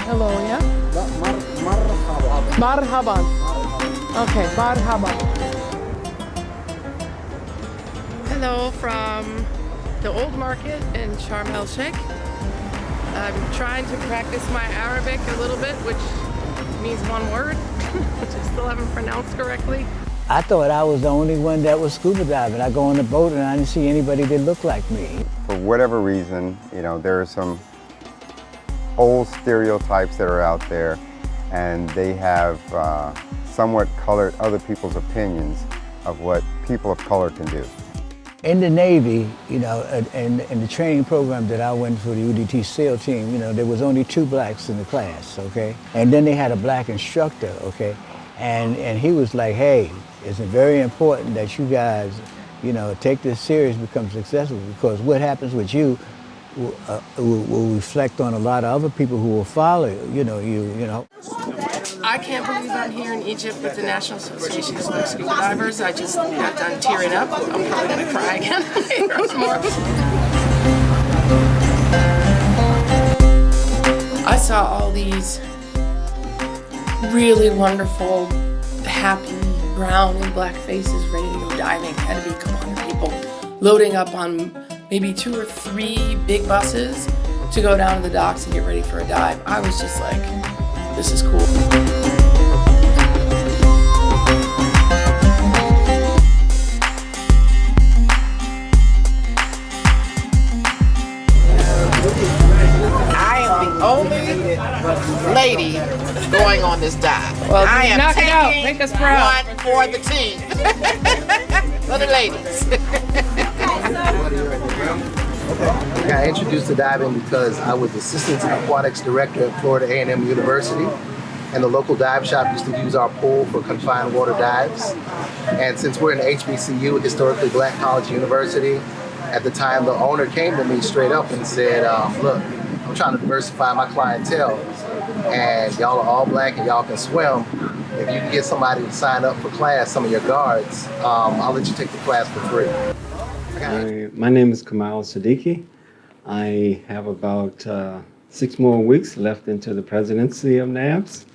Hello, yeah? Marhaban. Okay, marhaban. Hello from the old market in Sharm el Sheikh. I'm trying to practice my Arabic a little bit, which means one word, which I still haven't pronounced correctly. I thought I was the only one that was scuba diving. I go on the boat and I didn't see anybody that looked like me. For whatever reason, there are some old stereotypes that are out there, and they have somewhat colored other people's opinions of what people of color can do. In the Navy, and the training program that I went for the UDT SEAL team, there was only 2 blacks in the class, okay? And then they had a black instructor, okay? And he was like, hey, it's very important that you guys, take this serious, become successful, because what happens with you will reflect on a lot of other people who will follow you. I can't believe I'm here in Egypt with the National Association of Black Scuba Divers. I just got done tearing up. I'm probably going to cry again later more. I saw all these really wonderful, happy brown and black faces ready to go diving. Had to be a couple hundred people loading up on maybe 2 or 3 big buses to go down to the docks and get ready for a dive. I was just like, this is cool. I am the only lady going on this dive. Well, I am knock it out. taking Make us proud. one for the team. For the ladies. I got introduced to diving because I was assistant aquatics director at Florida A&M University, and the local dive shop used to use our pool for confined water dives. And since we're an HBCU, historically black college university, at the time the owner came to me straight up and said, look, I'm trying to diversify my clientele, and y'all are all black and y'all can swim. If you can get somebody to sign up for class, some of your guards, I'll let you take the class for free. My name is Kamal Siddiqui. I have about 6 more weeks left into the presidency of NABs,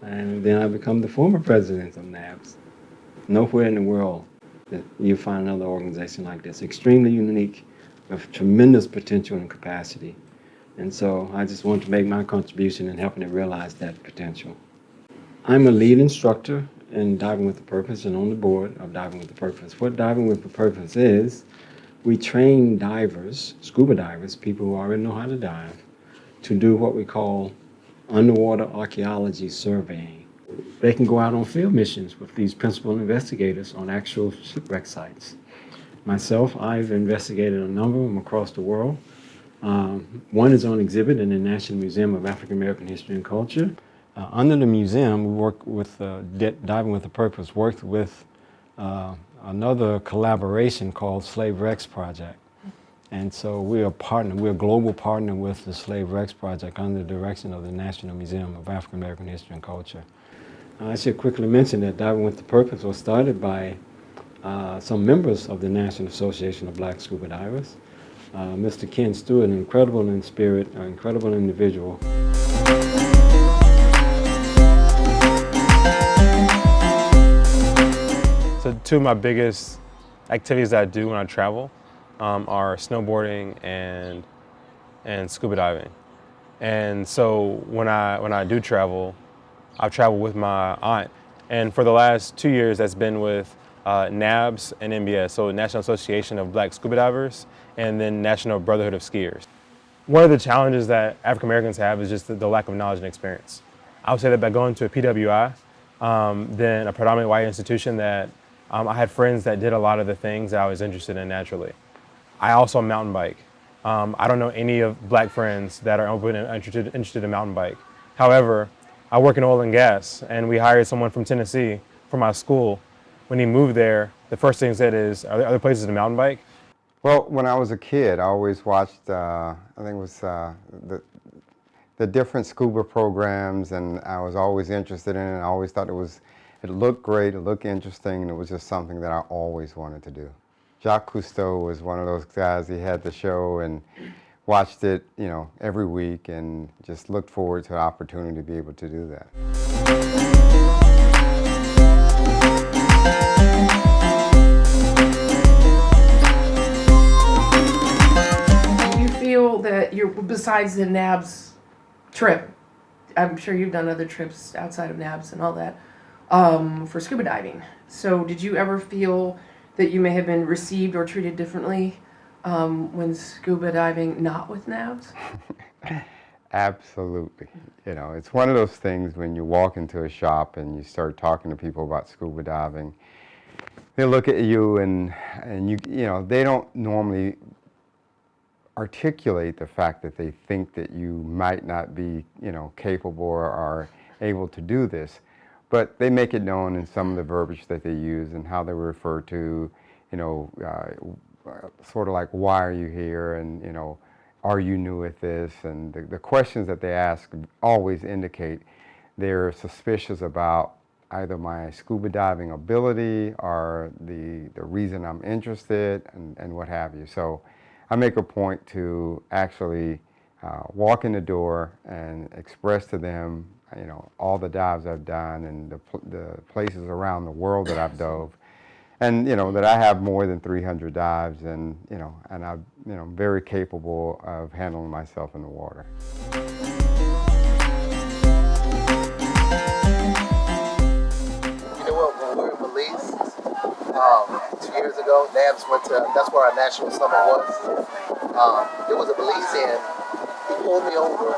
and then I become the former president of NABs. Nowhere in the world that you find another organization like this, extremely unique, with tremendous potential and capacity. And so I just want to make my contribution in helping to realize that potential. I'm a lead instructor in Diving with a Purpose and on the board of Diving with a Purpose. What Diving with a Purpose is, we train divers, scuba divers, people who already know how to dive, to do what we call underwater archaeology surveying. They can go out on field missions with these principal investigators on actual shipwreck sites. Myself, I've investigated a number of them across the world. One is on exhibit in the National Museum of African American History and Culture. Under the museum, we work with Diving with a Purpose, worked with another collaboration called Slave Rex Project. And so we're a global partner with the Slave Rex Project under the direction of the National Museum of African American History and Culture. I should quickly mention that Diving with a Purpose was started by some members of the National Association of Black Scuba Divers. Mr. Ken Stewart, an incredible in spirit, an incredible individual. So 2 of my biggest activities that I do when I travel are snowboarding and scuba diving. And so when I do travel, I've traveled with my aunt. And for the last 2 years, that's been with NABs and NBS, so National Association of Black Scuba Divers, and then National Brotherhood of Skiers. One of the challenges that African Americans have is just the lack of knowledge and experience. I would say that by going to a PWI, then a predominantly white institution, that I had friends that did a lot of the things that I was interested in naturally. I also mountain bike. I don't know any of black friends that are open and interested in mountain bike. However, I work in oil and gas, and we hired someone from Tennessee from my school. When he moved there, the first thing he said is, are there other places to mountain bike? Well, when I was a kid, I always watched, I think it was the different scuba programs, and I was always interested in it. I always thought it looked great, it looked interesting, and it was just something that I always wanted to do. Jacques Cousteau was one of those guys. He had the show, and watched it, every week and just looked forward to the opportunity to be able to do that. Do you feel that besides the NABs trip, I'm sure you've done other trips outside of NABs and all that, for scuba diving. So did you ever feel that you may have been received or treated differently when scuba diving not with NABs? Absolutely. It's one of those things when you walk into a shop and you start talking to people about scuba diving, they look at you and they don't normally articulate the fact that they think that you might not be, capable or are able to do this. But they make it known in some of the verbiage that they use and how they refer to, sort of like, why are you here? And, are you new at this? And the questions that they ask always indicate they're suspicious about either my scuba diving ability or the reason I'm interested and what have you. So I make a point to actually walk in the door and express to them, all the dives I've done and the places around the world that I've dove, and that I have more than 300 dives, and and I'm very capable of handling myself in the water. You know what? When we were in Belize 2 years ago, NABs went to. That's where our national summit was. There was a Belizean. He pulled me over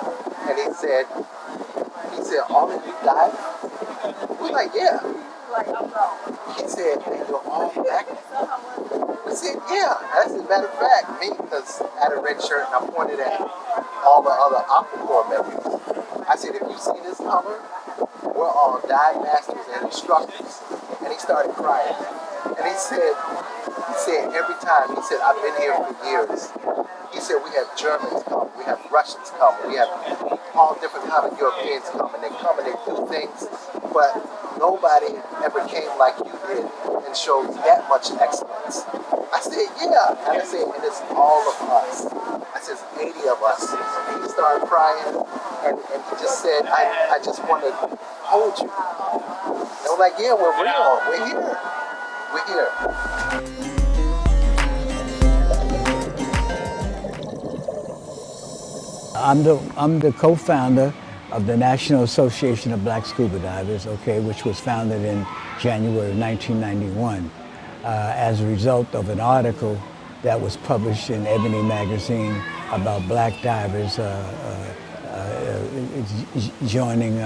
and he said, "All of you dive?" We're like, "Yeah." He said, "And you're all black?" We said, "Yeah." As a matter of fact, me, because I had a red shirt and I pointed at all the other Aquacorps members. I said, "If you see this color, we're all dive masters and instructors." And he started crying. And he said every time, he said, "I've been here for years." He said, "We have Germans come, we have Russians come, we have all different kind of Europeans come, and they come and they do things, but nobody ever came like you did and showed that much excellence." I said, "Yeah." And I said, "And it's all of us." I said, "It's 80 of us." And he started crying, and he just said, I just want to hold you." And I was like, "Yeah, we're real. We're here. We're here." I'm the co-founder of the National Association of Black Scuba Divers, which was founded in January of 1991 as a result of an article that was published in Ebony magazine about black divers joining,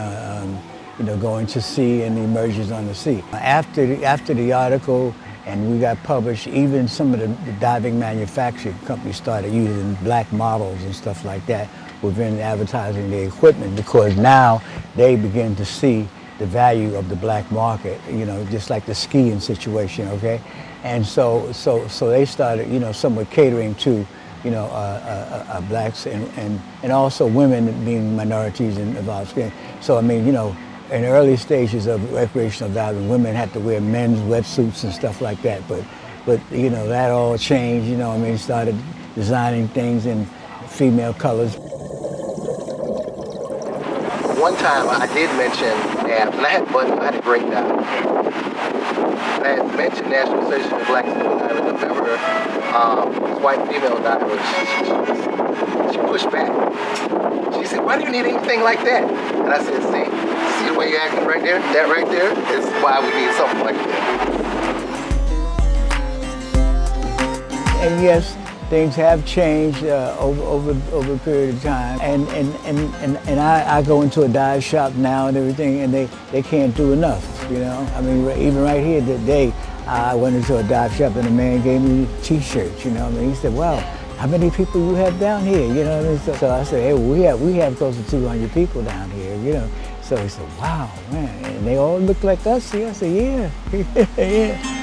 going to sea and emergence on the sea. After the article and we got published, even some of the diving manufacturing companies started using black models and stuff like that within advertising their equipment, because now they begin to see the value of the black market, just like the skiing situation, And so they started, somewhat catering to, blacks and also women being minorities involved skiing. So, in the early stages of recreational diving, women had to wear men's wetsuits and stuff like that. But that all changed, started designing things in female colors. One time I did mention NABs, and I had a great dive. And I had mentioned National Association of Black Scuba Divers. I remember this white female diver, she pushed back. She said, "Why do you need anything like that?" And I said, see the way you're acting right there? That right there is why we need something like that. And yes, things have changed over a period of time. And I go into a dive shop now and everything, and they can't do enough, Even right here today, I went into a dive shop and a man gave me T-shirts, He said, "Wow, how many people you have down here?" So I said, "Hey, well, we have close to 200 people down here, So he said, "Wow, man," and they all look like us here. I said, "Yeah, yeah."